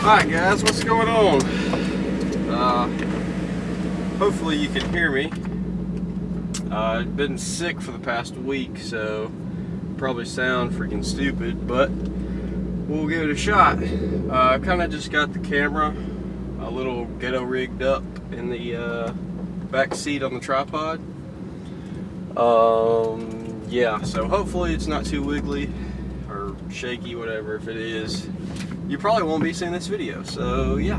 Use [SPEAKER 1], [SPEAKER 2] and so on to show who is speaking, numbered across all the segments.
[SPEAKER 1] Alright guys, what's going on? Hopefully you can hear me. I've been sick for the past week, so probably sound freaking stupid, but we'll give it a shot. Kind of just got the camera a little ghetto rigged up in the back seat on the tripod. Yeah, so hopefully it's not too wiggly or shaky, whatever. If it is, you probably won't be seeing this video. So yeah,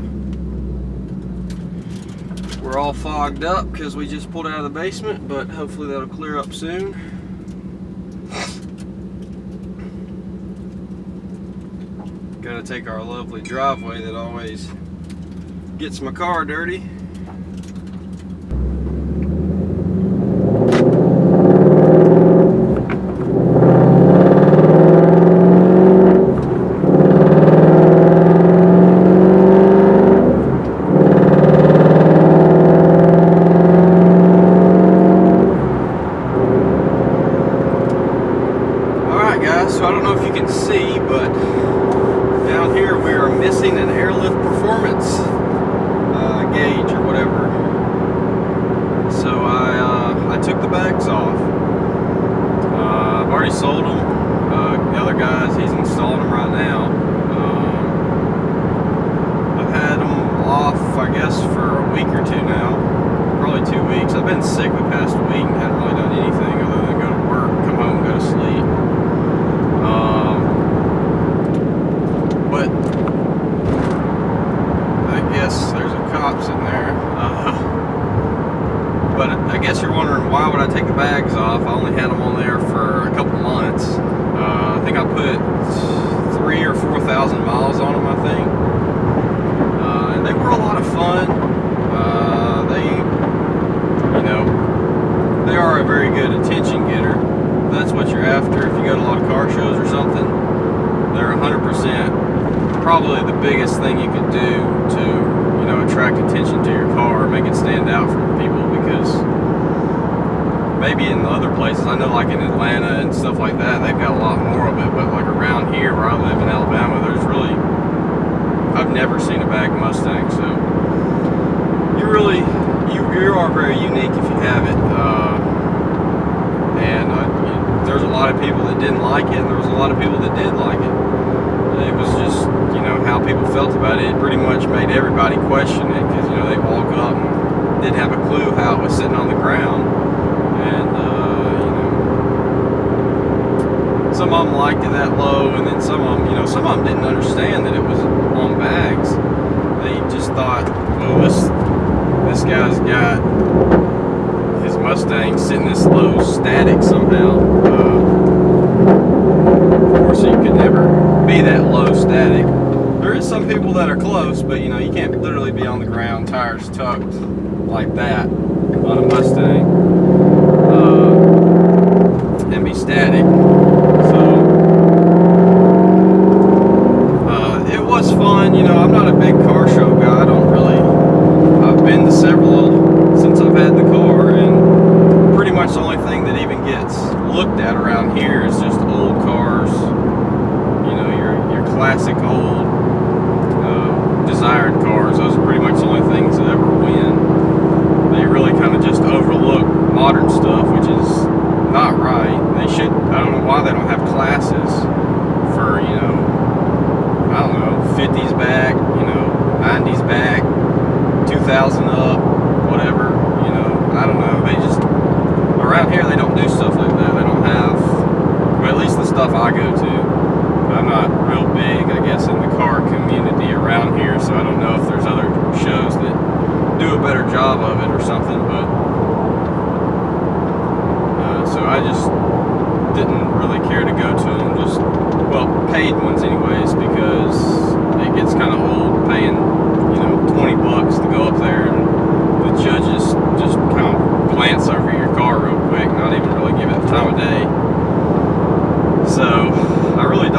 [SPEAKER 1] we're all fogged up because we just pulled out of the basement, but hopefully that'll clear up soon. Gotta take our lovely driveway that always gets my car dirty. So I don't know if you can see, but down here we are missing an airlift performance gauge or whatever. So I took the bags off. I've already sold them. The other guys, he's installing them right now. I've had them off, I guess, for a week or two now. Probably 2 weeks. I've been sick the past week and haven't really done anything other than go to work, come home, go to sleep. But I guess there's a cop sitting there. But I guess you're wondering, why would I take the bags off? I only had them on there for a couple months. I think I put 3,000 or 4,000 miles on them, I think. And they were a lot of fun. They are a very good attention getter. That's what you're after if you go to a lot of car shows or something. They're 100% probably the biggest thing you could do to, attract attention to your car, make it stand out from people, because maybe in other places, I know like in Atlanta and stuff like that, they've got a lot more of it, but like around here where I live in Alabama, there's really, I've never seen a bag Mustang, so you are very unique if you have it. There's a lot of people that didn't like it, and there was a lot of people that did like it. It was just, how people felt about it. It pretty much made everybody question it, because, they walk up and didn't have a clue how it was sitting on the ground. And, some of them liked it that low, and then some of them didn't understand that it was on bags. They just thought, well, this guy's got his Mustang sitting this low static somehow. Of course, you could never be that low static. There is some people that are close, but you can't literally be on the ground, tires tucked like that on a Mustang and be static. So it was fun. I'm not a big car show guy. I've been to several since I've had the car, and pretty much the only thing that even gets looked at around here is just old cars. Your classic old desired cars. Those are pretty much the only things that ever win. They really kind of just overlook modern stuff, which is not right. They should. I don't know why they don't have classes for, I don't know, 50s back, 90s back, 2000 up, whatever, I don't know. They just, around here they don't do stuff like that. They don't have, well, at least the stuff I go to. I'm not real big, I guess, in the car community around here, so I don't know if there's other shows that do a better job of it or something, but so I just didn't really care to go to them, paid ones anyways, because it gets kind of old paying, $20 to go up there, and the judges just kind of glance over your car real quick, not even really give it the time of day. So I really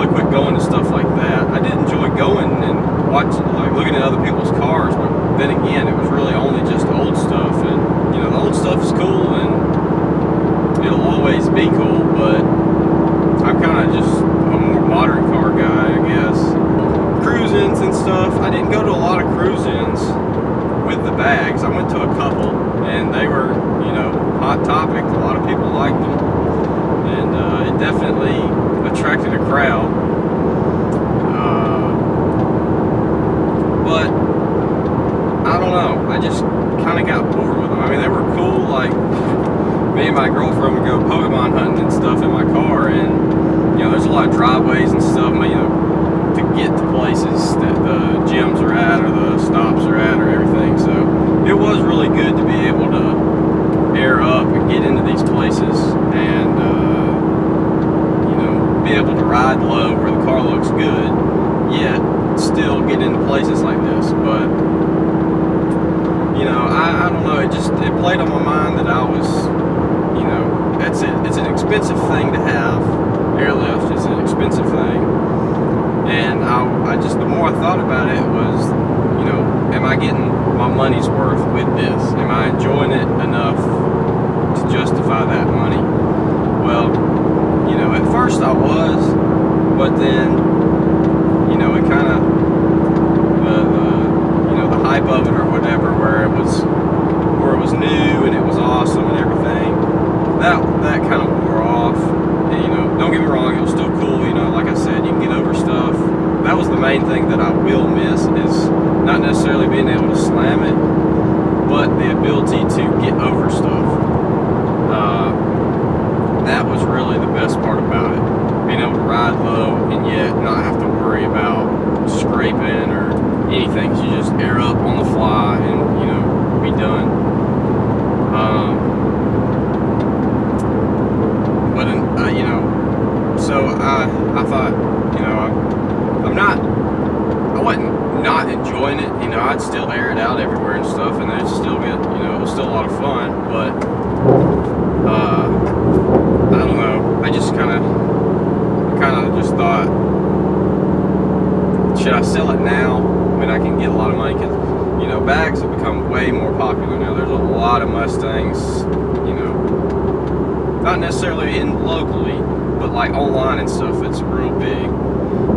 [SPEAKER 1] quit going to stuff like that. I did enjoy going and watching, like looking at other people's cars, but then again, it was really only just old stuff, and the old stuff is cool and it'll always be cool, but I'm kind of just a more modern car guy, I guess. Cruising bags. I went to a couple, and they were, you know, hot topic. A lot of people liked them, and it definitely attracted a crowd. But I don't know. I just kind of got bored with them. I mean, they were cool. Like, me and my girlfriend would go Pokemon hunting and stuff in my car, and you know, there's a lot of driveways and stuff. You know, to get to places that the gyms are at or the stops are at or everything. So it was really good to be able to air up and get into these places and you know, be able to ride low where the car looks good, yet still get into places like this. But you know, I don't know, it played on my mind that I was, you know, it's an expensive thing to have. Airlift is an expensive thing, and I just, the more I thought about it, was, you know, am I getting my money's worth with this? Am I enjoying it enough to justify that money? Well, you know, at first I was, but then, you know, it kind of, you know, the hype of it or whatever, where it was new and it was awesome and everything, that kind of wore off. And, you know, don't get me wrong, it was still cool. You know, like I said, you can get over stuff. That was the main thing that I will miss, is not necessarily being able to slam it, but the ability to get over stuff. That was really the best part about it. Being able to ride low and yet not have to worry about scraping or anything. You just air up on the fly and, you know, be done. But you know, so I thought, you know, I wasn't not enjoying it. You know, I'd still air it out everywhere and stuff, and it'd still get, you know, it was still a lot of fun. But I don't know. I just kind of just thought, should I sell it now when I can get a lot of money? Because, you know, bags have become way more popular now. There's a lot of Mustangs, you know, not necessarily in locally, but like online and stuff. It's real big.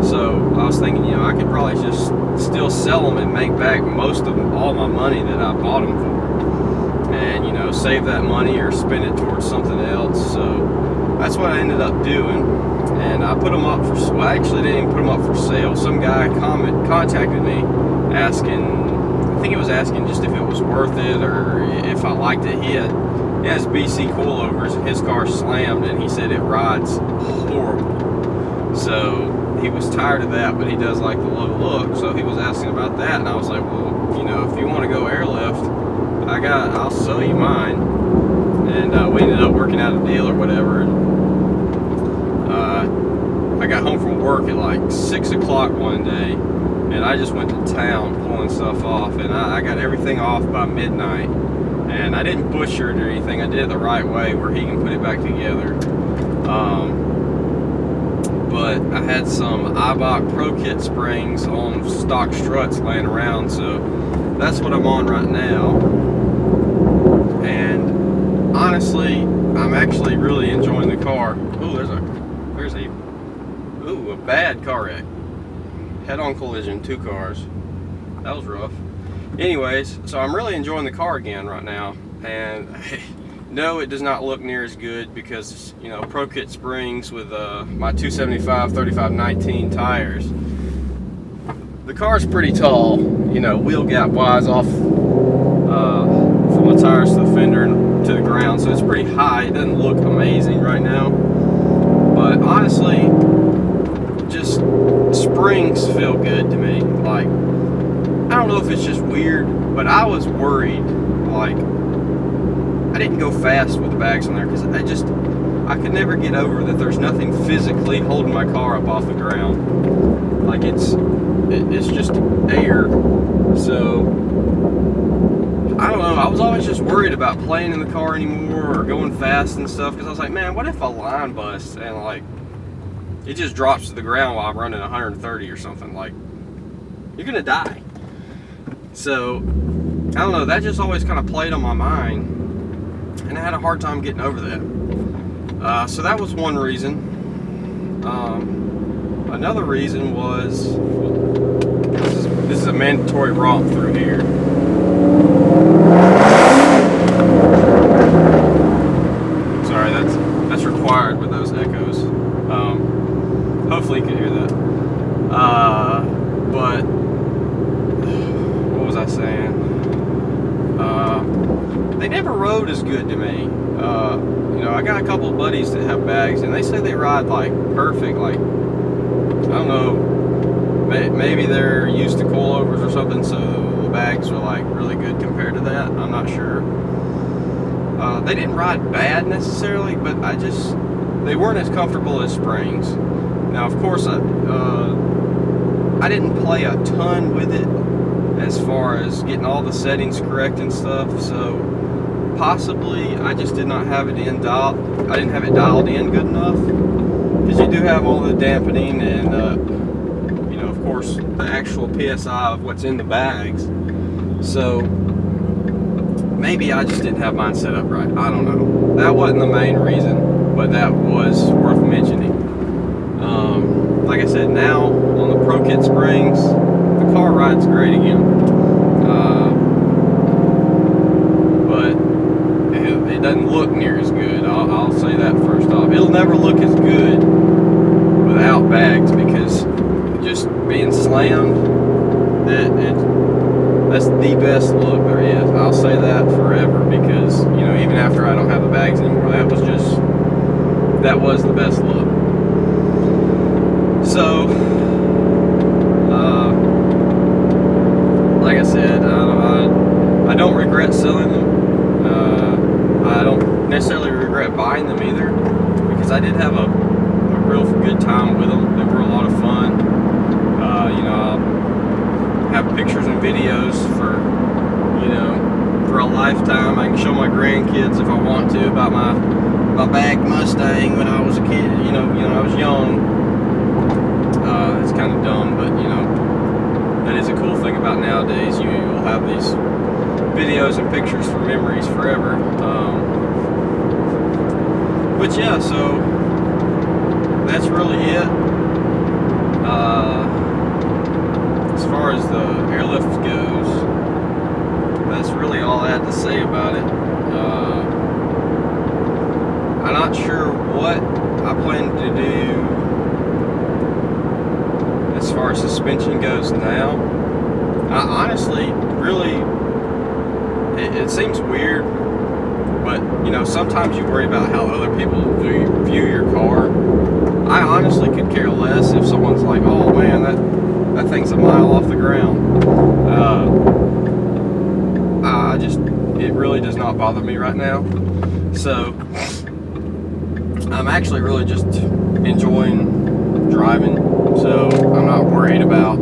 [SPEAKER 1] So I was thinking, you know, I could probably just still sell them and make back most of all my money that I bought them for, and, you know, save that money or spend it towards something else. So that's what I ended up doing, and I put them up for, well, I actually didn't even put them up for sale. Some guy contacted me asking, I think he was asking just if it was worth it or if I liked it. He has BC coilovers and his car slammed, and he said it rides horrible. So he was tired of that, but he does like the low look. So he was asking about that, and I was like, well, you know, if you want to go airlift, I'll sell you mine. And we ended up working out a deal or whatever. I got home from work at like 6 o'clock one day, and I just went to town pulling stuff off, and I got everything off by midnight. And I didn't butcher it or anything. I did it the right way where he can put it back together. But I had some Ibach Pro Kit springs on stock struts laying around, so that's what I'm on right now. And honestly, I'm actually really enjoying the car. Ooh, there's a bad car wreck. Head-on collision, 2 cars. That was rough. Anyways, so I'm really enjoying the car again right now, and no, it does not look near as good because, you know, Pro Kit springs with my 275 35/19 tires. The car's pretty tall, you know, wheel gap wise, off from the tires to the fender and to the ground, so it's pretty high. It doesn't look amazing right now, but honestly, just springs feel good to me. Like, I don't know if it's just weird, but I was worried, like, I didn't go fast with the bags on there because I could never get over that there's nothing physically holding my car up off the ground. Like, it's just air. So I don't know, I was always just worried about playing in the car anymore or going fast and stuff, because I was like, man, what if a line busts and, like, it just drops to the ground while I'm running 130 or something? Like, you're gonna die. So I don't know, that just always kind of played on my mind, and I had a hard time getting over that. So that was one reason. Another reason was, this is a mandatory romp through here. Sorry, that's required with those echoes. Hopefully you can hear that. But what was I saying? They never rode as good to me. You know, I got a couple of buddies that have bags, and they say they ride like perfect. Like, I don't know, maybe they're used to coilovers or something, so the bags are like really good compared to that. I'm not sure. They didn't ride bad necessarily, but they weren't as comfortable as Springs. Now, of course, I didn't play a ton with it as far as getting all the settings correct and stuff, so possibly I just did not have it I didn't have it dialed in good enough, because you do have all the dampening and you know, of course, the actual PSI of what's in the bags. So maybe I just didn't have mine set up right. I don't know. That wasn't the main reason, but that was worth mentioning. Like I said, now on the Pro Kit Springs, the car rides great again. But it doesn't look near as good. I'll say that first off. It'll never look as good without bags, because just being slammed, that's the best look there is. I'll say that forever, because, you know, even after I don't have the bags anymore, that was the best look. So, like I said, I don't regret selling them. I don't necessarily regret buying them either, because I did have a real good time with them. They were a lot of fun. You know, I'll have pictures and videos for a lifetime. I can show my grandkids if I want to about my bagged Mustang when I was a kid. You know, I was young. It's kind of dumb, but you know, that is a cool thing about nowadays. You will have these videos and pictures for memories forever. But yeah, so that's really it. As far as the airlift goes, that's really all I had to say about it. I'm not sure what I plan to do as far as suspension goes now. I honestly, really, it seems weird, but you know, sometimes you worry about how other people view your car. I honestly could care less if someone's like, "Oh man, that thing's a mile off the ground." It really does not bother me right now. So I'm actually really just enjoying driving. So I'm not worried about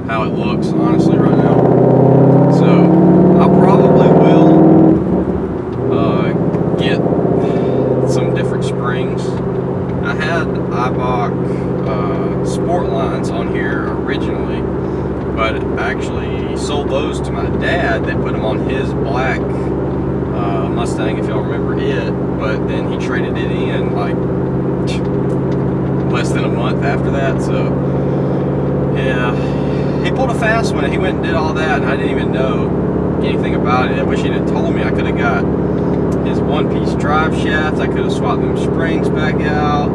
[SPEAKER 1] how it looks, honestly, right now. So I probably will get some different springs. I had Ibach sport lines on here originally, but I actually sold those to my dad that put them on his black Mustang, if y'all remember it. But then he traded it in like less than a month after that. So yeah, he pulled a fast one. He went and did all that, and I didn't even know anything about it. I wish he'd have told me. I could have got his one-piece drive shaft. I could have swapped them springs back out.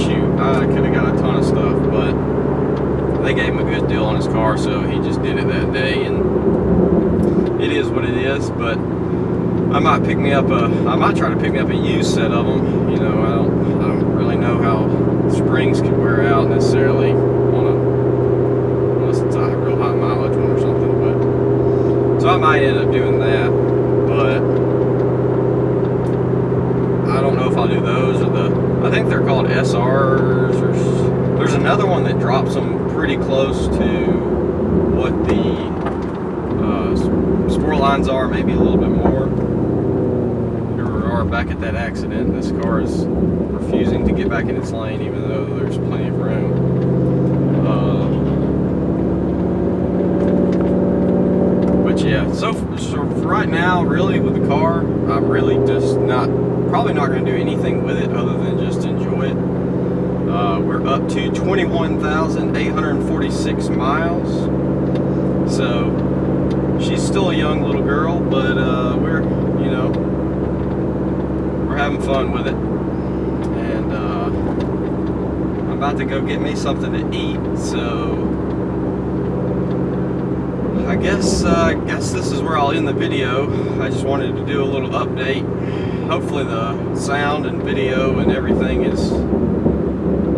[SPEAKER 1] Shoot, I could have got a ton of stuff, but they gave him a good deal on his car, so he just did it that day, and it is what it is. But I might try to pick me up a used set of them. You know, I don't really know how springs could wear out necessarily unless it's a real high mileage one or something. But so I might end up doing that, but I don't know if I'll do those or I think they're called SRs, or there's another one that drops them pretty close to what the sport lines are, maybe a little bit more. Here we are back at that accident. This car is refusing to get back in its lane, even though there's plenty of room. But yeah, so for right now, really with the car, I'm really just probably not going to do anything with it other than just enjoy it. We're up to 21,846 miles. So she's still a young little girl, but we're, you know, we're having fun with it. And I'm about to go get me something to eat, so I guess this is where I'll end the video. I just wanted to do a little update. Hopefully the sound and video and everything is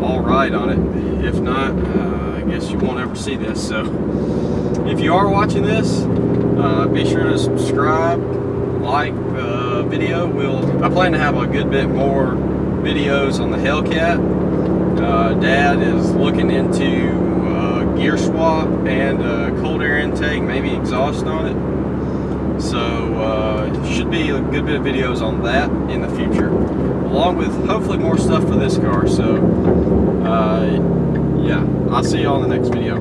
[SPEAKER 1] all right on it. If not, I guess you won't ever see this. So if you are watching this, be sure to subscribe, like the video. I plan to have a good bit more videos on the Hellcat. Dad is looking into gear swap and cold air intake, maybe exhaust on it. So should be a good bit of videos on that in the future, along with hopefully more stuff for this car. So yeah, I'll see you all in the next video.